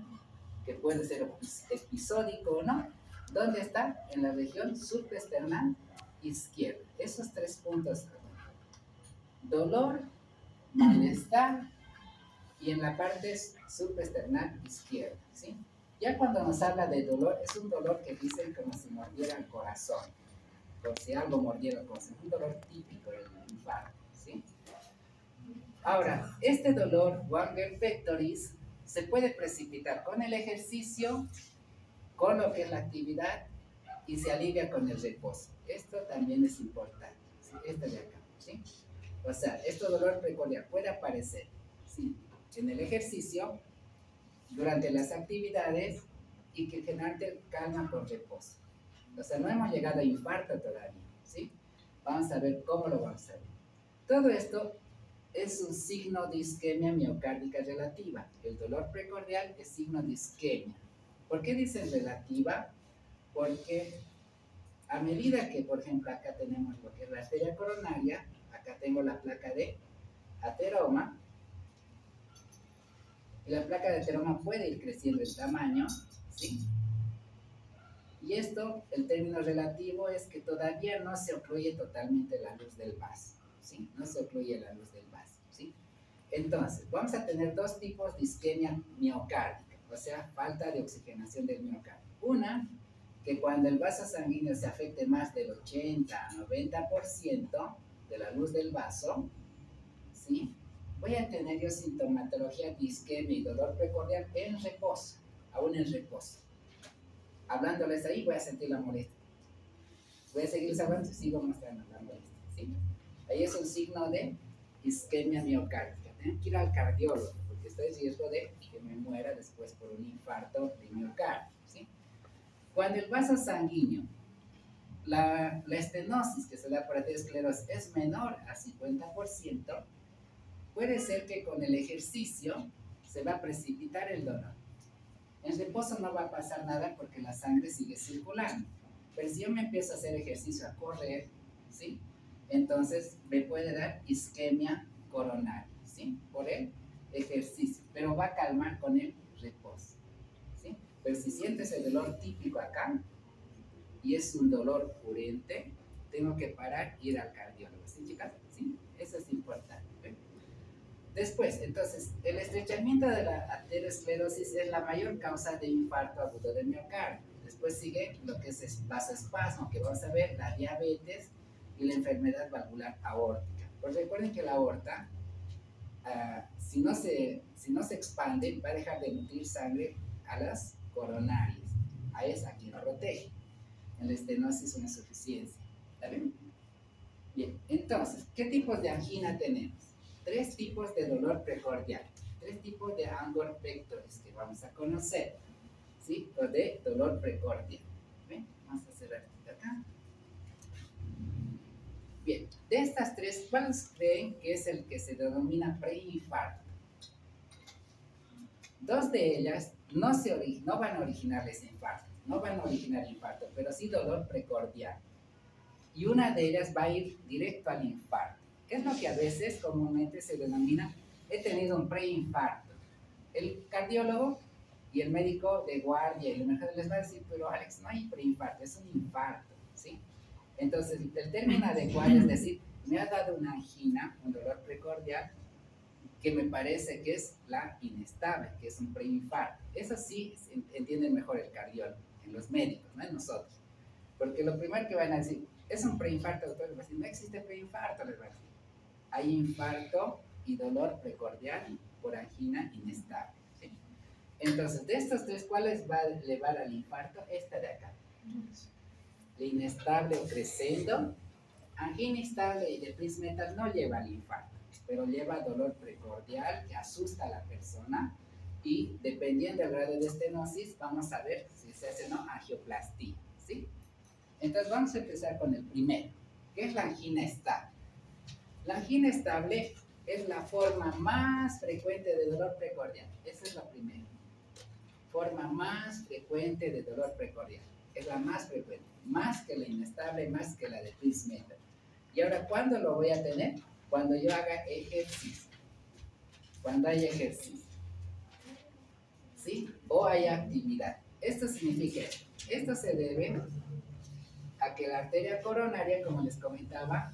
que puede ser episódico o no. ¿Dónde está? En la región subesternal izquierda. Esos 3 puntos: dolor, malestar y en la parte subesternal izquierda, ¿sí? Ya cuando nos habla de dolor, es un dolor que dicen como si mordiera el corazón, como si algo mordiera el corazón, un dolor típico del infarto, ¿sí? Ahora, este dolor, angor pectoris, se puede precipitar con el ejercicio, con lo que es la actividad, y se alivia con el reposo. Esto también es importante, ¿sí? Esto de acá, ¿sí? O sea, este dolor precordial puede aparecer, ¿sí?, en el ejercicio, durante las actividades, y que generalmente calma con reposo. O sea, no hemos llegado a infarto todavía, ¿sí? Vamos a ver cómo lo vamos a ver. Todo esto es un signo de isquemia miocárdica relativa. El dolor precordial es signo de isquemia. ¿Por qué dicen relativa? Porque a medida que, por ejemplo, acá tenemos lo que es la arteria coronaria, acá tengo la placa de ateroma, y la placa de ateroma puede ir creciendo en tamaño, ¿sí? Y esto, el término relativo es que todavía no se ocluye totalmente la luz del vaso, ¿sí? No se ocluye la luz del vaso, ¿sí? Entonces, vamos a tener 2 tipos de isquemia miocárdica, o sea, falta de oxigenación del miocardio. Una, que cuando el vaso sanguíneo se afecte más del 80 a 90% de la luz del vaso, ¿sí?, voy a tener yo sintomatología de isquemia y dolor precordial en reposo, aún en reposo. Hablándoles ahí voy a sentir la molestia. Voy a seguir hablando y sigo mostrando la molestia, ¿sí? Ahí es un signo de isquemia miocárdica. Tengo que ir al cardiólogo porque estoy en riesgo de que me muera después por un infarto de miocardio, ¿sí? Cuando el vaso sanguíneo, la estenosis que se da por aterosclerosis es menor a 50%, puede ser que con el ejercicio se va a precipitar el dolor. En reposo no va a pasar nada porque la sangre sigue circulando. Pero si yo me empiezo a hacer ejercicio, a correr, ¿sí?, entonces me puede dar isquemia coronaria, ¿sí?, por el ejercicio. Pero va a calmar con el reposo, ¿sí? Pero si sientes el dolor típico acá y es un dolor urente, tengo que parar y ir al cardiólogo, ¿sí, chicas? ¿Sí? Eso es importante. Después, entonces, el estrechamiento de la aterosclerosis es la mayor causa de infarto agudo del miocardio. Después sigue lo que es vasoespasmo, que vamos a ver, la diabetes y la enfermedad valvular aórtica. Pues recuerden que la aorta si no se expande, va a dejar de nutrir sangre a las coronarias. Ahí es a quien protege. En la estenosis una insuficiencia. ¿Está bien? Bien, entonces, ¿qué tipos de angina tenemos? 3 tipos de dolor precordial, 3 tipos de angor pectoris que vamos a conocer, ¿sí? O de dolor precordial. ¿Ven? Vamos a cerrar acá. Bien, de estas 3, ¿cuáles creen que es el que se denomina preinfarto? 2 de ellas no van a originar ese infarto, no van a originar infarto, pero sí dolor precordial. Y una de ellas va a ir directo al infarto. Es lo que a veces comúnmente se denomina, he tenido un preinfarto. El cardiólogo y el médico de guardia y el emergente les va a decir, pero Alex, no hay preinfarto, es un infarto, ¿sí? Entonces, el término adecuado es decir, me ha dado una angina, un dolor precordial, que me parece que es la inestable, que es un preinfarto. Eso sí entienden mejor el cardiólogo, en los médicos, no en nosotros. Porque lo primero que van a decir, es un preinfarto, doctor, les va a decir, no existe preinfarto, les va a decir. Hay infarto y dolor precordial por angina inestable, ¿sí? Entonces, de estos 3, ¿cuáles va a llevar al infarto? Esta de acá. La inestable o crescendo, angina estable y de Prinzmetal no lleva al infarto, pero lleva dolor precordial que asusta a la persona y dependiendo del grado de estenosis, vamos a ver si se hace o no angioplastía, ¿sí? Entonces vamos a empezar con el primero, que es la angina estable. La angina estable es la forma más frecuente de dolor precordial. Esa es la primera. Forma más frecuente de dolor precordial. Es la más frecuente. Más que la inestable, más que la de Prinzmetal. Y ahora, ¿cuándo lo voy a tener? Cuando yo haga ejercicio. Cuando haya ejercicio. ¿Sí? O haya actividad. Esto significa, esto se debe a que la arteria coronaria, como les comentaba,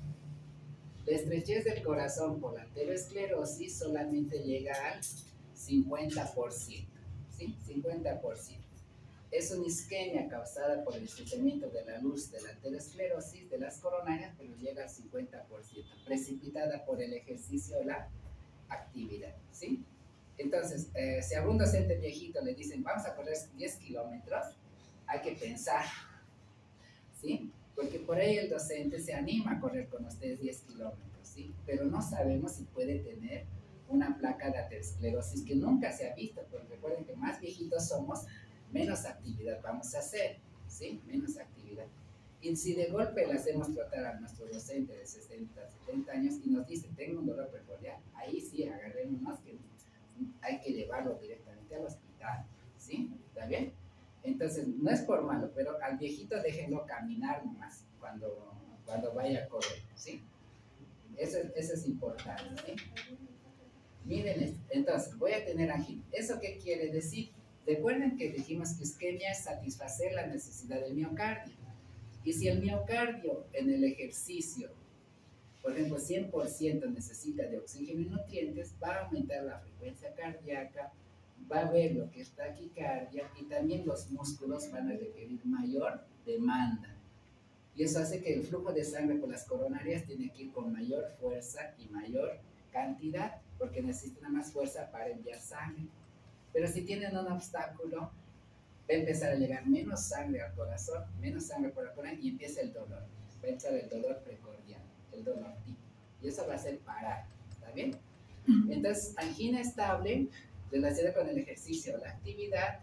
la estrechez del corazón por la arteriosclerosis solamente llega al 50%, ¿sí? 50%. Es una isquemia causada por el estreñimiento de la luz de la arteriosclerosis de las coronarias, pero llega al 50%, precipitada por el ejercicio o la actividad, ¿sí? Entonces, si a un docente viejito le dicen, vamos a correr 10 kilómetros, hay que pensar, ¿sí? Porque por ahí el docente se anima a correr con ustedes 10 kilómetros, ¿sí? Pero no sabemos si puede tener una placa de aterosclerosis que nunca se ha visto, porque recuerden que más viejitos somos, menos actividad vamos a hacer, ¿sí? Menos actividad. Y si de golpe le hacemos tratar a nuestro docente de 60, 70 años y nos dice, tengo un dolor precordial, ahí sí, agarrémonos que hay que llevarlo directamente al hospital, ¿sí? ¿Está bien? Entonces, no es por malo, pero al viejito déjenlo caminar nomás cuando vaya a correr, ¿sí? Eso es importante, ¿sí? Miren esto. Entonces, voy a tener angina. ¿Eso qué quiere decir? Recuerden que dijimos que isquemia es satisfacer la necesidad del miocardio. Y si el miocardio en el ejercicio, por ejemplo, 100% necesita de oxígeno y nutrientes, va a aumentar la frecuencia cardíaca, va a haber lo que es taquicardia y también los músculos van a requerir mayor demanda. Y eso hace que el flujo de sangre por las coronarias tiene que ir con mayor fuerza y mayor cantidad, porque necesitan más fuerza para enviar sangre. Pero si tienen un obstáculo, va a empezar a llegar menos sangre al corazón, menos sangre por la coronarias y empieza el dolor. Va a entrar el dolor precordial, el dolor típico. Y eso va a hacer parar, ¿está bien? Entonces, angina estable relacionada con el ejercicio, la actividad,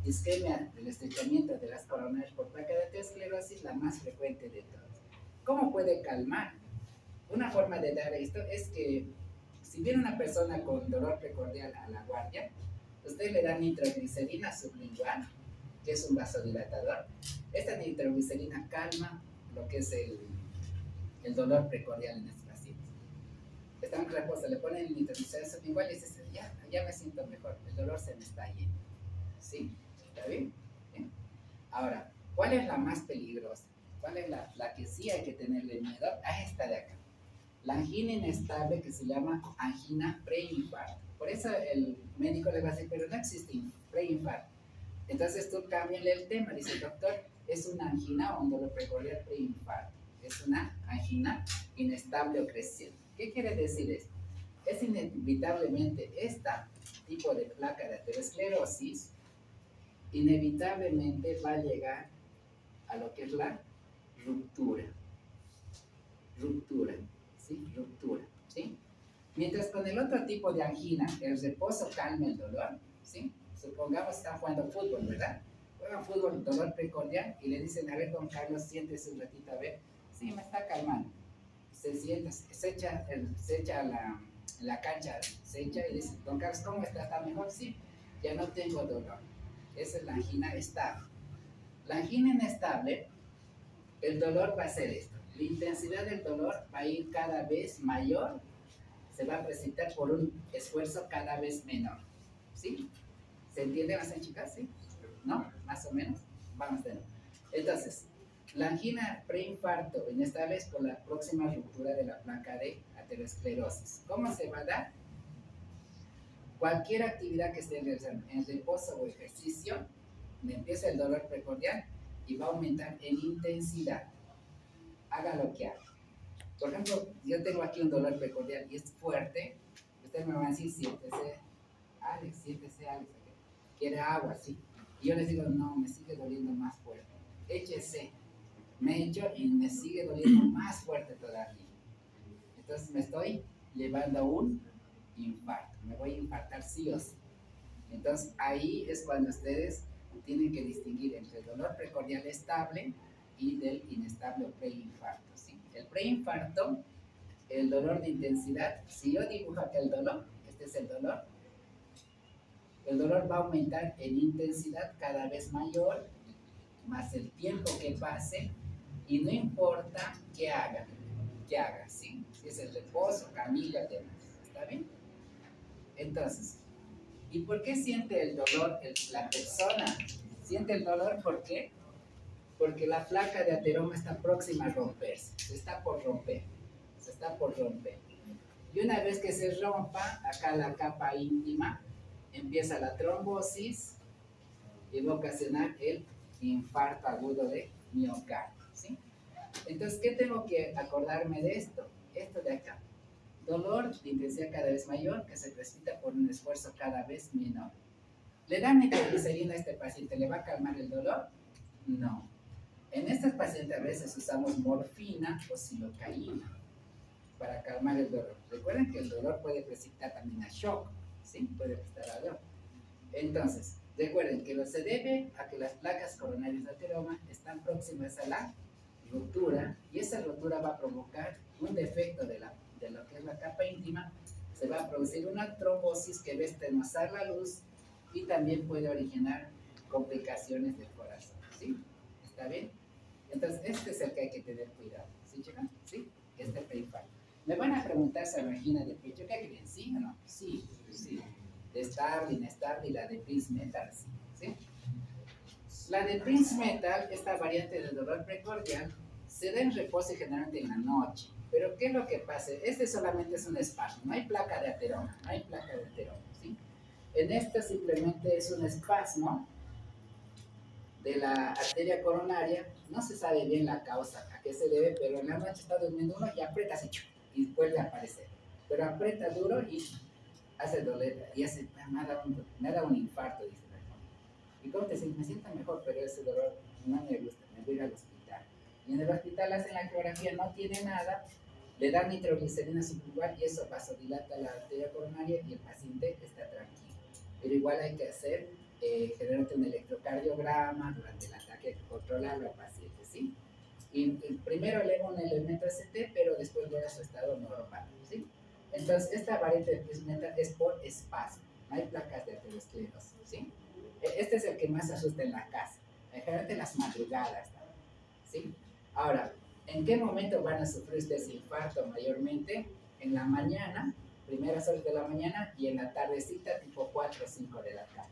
isquemia del estrechamiento de las coronarias por placa de aterosclerosis, la más frecuente de todas. ¿Cómo puede calmar? Una forma de dar esto es que si viene una persona con dolor precordial a la guardia, usted le da nitroglicerina sublingual, que es un vasodilatador. Esta nitroglicerina calma lo que es el dolor precordial en este paciente. Está en reposo, le ponen nitroglicerina sublingual y dice, ya me siento mejor, el dolor se me está yendo. ¿Sí? ¿Está bien? Bien. Ahora, ¿cuál es la más peligrosa? ¿Cuál es la que sí hay que tenerle miedo? A esta de acá. La angina inestable que se llama angina preinfarto. Por eso el médico le va a decir, pero no existe preinfarto. Entonces tú cámbiale el tema. Dice, doctor, es una angina o un dolor precordial preinfarto. Es una angina inestable o creciente. ¿Qué quiere decir esto? es inevitablemente este tipo de placa de aterosclerosis, inevitablemente va a llegar a lo que es la ruptura. Ruptura, ¿sí? Ruptura, ¿sí? Mientras con el otro tipo de angina, el reposo calma el dolor, ¿sí? Supongamos están jugando fútbol, ¿verdad? Juegan fútbol, dolor precordial, y le dicen, a ver, don Carlos, siéntese un ratito, a ver. Sí, me está calmando. Se sienta, se echa a la cancha, se echa y dice, don Carlos, ¿cómo está? ¿Está mejor? Sí, ya no tengo dolor. Esa es la angina estable. La angina inestable, el dolor va a ser esto. La intensidad del dolor va a ir cada vez mayor, se va a presentar por un esfuerzo cada vez menor. ¿Sí? ¿Se entiende más, chicas? ¿Sí? ¿No? Más o menos. Vamos de nuevo. Entonces, la angina preinfarto inestable es por la próxima ruptura de la placa de aterosclerosis. ¿Cómo se va a dar? Cualquier actividad que esté realizando en reposo o ejercicio, empieza el dolor precordial y va a aumentar en intensidad. Haga lo que haga. Por ejemplo, yo tengo aquí un dolor precordial y es fuerte. Ustedes me van a decir, siéntese, Alex, quiere agua, sí. Y yo les digo, no, me sigue doliendo más fuerte. Échese. Me echo y me sigue doliendo más fuerte todavía. Entonces me estoy llevando a un infarto. Me voy a infartar sí o sí. Entonces ahí es cuando ustedes tienen que distinguir entre el dolor precordial estable y del inestable o preinfarto, ¿sí? El preinfarto, el dolor de intensidad, si yo dibujo acá el dolor, este es el dolor va a aumentar en intensidad cada vez mayor, más el tiempo que pase, y no importa qué haga, ¿sí? Si es el reposo, camilla, demás, ¿está bien? Entonces, ¿y por qué siente el dolor la persona? Siente el dolor, ¿por qué? Porque la placa de ateroma está próxima a romperse, se está por romper. Y una vez que se rompa, acá la capa íntima, empieza la trombosis y va a ocasionar el infarto agudo de miocardio, ¿sí? Entonces, ¿qué tengo que acordarme de esto? Esto de acá. Dolor de intensidad cada vez mayor que se precipita por un esfuerzo cada vez menor. ¿Le dan nitroglicerina a este paciente? ¿Le va a calmar el dolor? No. En estos pacientes a veces usamos morfina o silocaína para calmar el dolor. Recuerden que el dolor puede precipitar también a shock, ¿sí? Puede prestar a dolor. Entonces, recuerden que se debe a que las placas coronarias de ateroma están próximas a la ruptura y esa ruptura va a provocar un defecto de lo que es la capa íntima. Se va a producir una trombosis que va a estenosar la luz y también puede originar complicaciones del corazón, ¿sí? ¿Está bien? Entonces, este es el que hay que tener cuidado, ¿sí, chicas? ¿Sí? Este preinfarto. Me van a preguntar si la angina de pecho, ¿qué creen? ¿Sí o no? Sí, sí. De estable, inestable y la de Prince-Metal, ¿sí? La de Prince-Metal, esta variante del dolor precordial, se da en reposo generalmente en la noche. Pero ¿qué es lo que pasa? Este solamente es un espasmo, no hay placa de ateroma, ¿sí? En este simplemente es un espasmo de la arteria coronaria, no se sabe bien la causa, a qué se debe, pero en la noche está durmiendo uno y aprieta así, y vuelve a aparecer. Pero aprieta duro y hace doler, y hace, me ha dado un infarto, dice la gente. ¿Y cómo te sientes? Me siento mejor, pero ese dolor no me gusta, me voy al hospital. Y en el hospital hacen la ecografía, no tiene nada, le dan nitroglicerina sublingual y eso vasodilata la arteria coronaria y el paciente está tranquilo. Pero igual hay que hacer generalmente un electrocardiograma durante el ataque, controlarlo al paciente, ¿sí? Y primero eleva un elemento ST, pero después vuelve a su estado normal, ¿sí? Entonces, esta variante de Prince-Metal es por espasmo, no hay placas de aterosclerosis, ¿sí? Este es el que más asusta en la casa, generalmente en las madrugadas, ¿sí? Ahora, ¿en qué momento van a sufrir ustedes infarto mayormente? En la mañana, primeras horas de la mañana, y en la tardecita, tipo 4 o 5 de la tarde.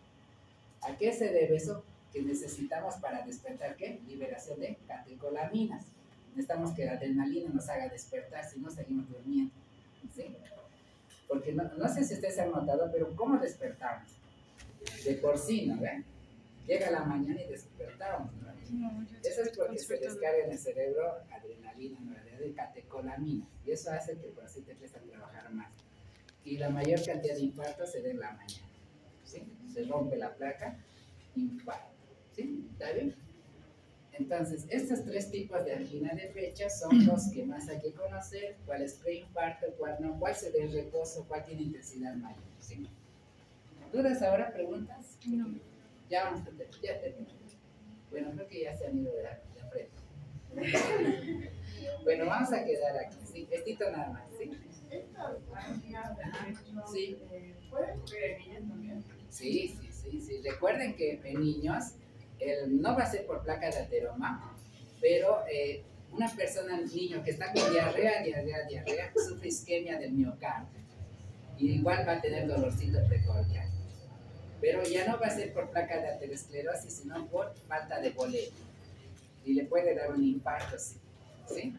¿A qué se debe eso? Que necesitamos para despertar, ¿qué? Liberación de catecolaminas. Necesitamos que la adrenalina nos haga despertar, si no seguimos durmiendo, ¿sí? Porque no sé si ustedes han notado, pero ¿cómo despertamos? De por sí, ¿no ven? Llega la mañana y despertamos, ¿no? Eso es porque se descarga en el cerebro adrenalina, noradrenalina y catecolaminas, y eso hace que el paciente empiece a trabajar más. y la mayor cantidad de infartos se da en la mañana. ¿Sí? Se rompe la placa, infarto. ¿Sí? ¿Está bien? Entonces, estos tres tipos de angina de pecho son los que más hay que conocer: cuál es preinfarto, cuál no, cuál se ve en reposo, cuál tiene intensidad mayor. ¿Sí? ¿Dudas ahora? ¿Preguntas? No. Ya vamos a terminar. Ya terminamos. Bueno, creo que ya se han ido de frente. Bueno, vamos a quedar aquí. ¿Sí? Estito nada más. ¿Sí? Sí. ¿Puede ocurrir en niños también? Sí. Recuerden que en niños no va a ser por placa de ateroma, pero una persona, un niño que está con diarrea, sufre isquemia del miocardio. Y igual va a tener dolorcito precordial. Pero ya no va a ser por placa de aterosclerosis, sino por falta de boleto. Y le puede dar un infarto, ¿sí?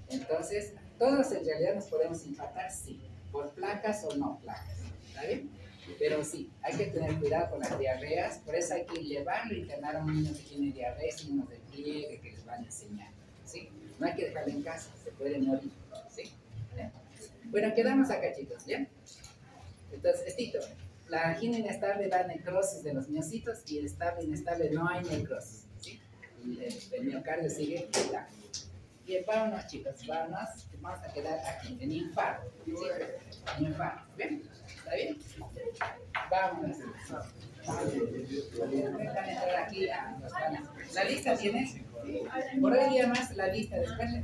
Entonces, todos en realidad nos podemos infartar, sí, por placas o no placas. ¿Está bien? Pero sí, hay que tener cuidado con las diarreas, por eso hay que llevarlo a internar a un niño que tiene diarrea, signos de pliegue que les van a enseñar, ¿sí? No hay que dejarlo en casa, se puede morir, ¿sí? ¿Eh? Bueno, quedamos acá, chicos, ¿ya? Entonces, Estito, la angina inestable da necrosis de los miocitos y estable, inestable no hay necrosis, ¿sí? El miocardio sigue intacto. Bien, vámonos, chicos, vámonos, vamos a quedar aquí, en infarto, ¿sí? En infarto, ¿bien? ¿Está bien? Vámonos. Dejan entrar aquí a los panes. ¿La lista tienes? Por hoy día más la lista, después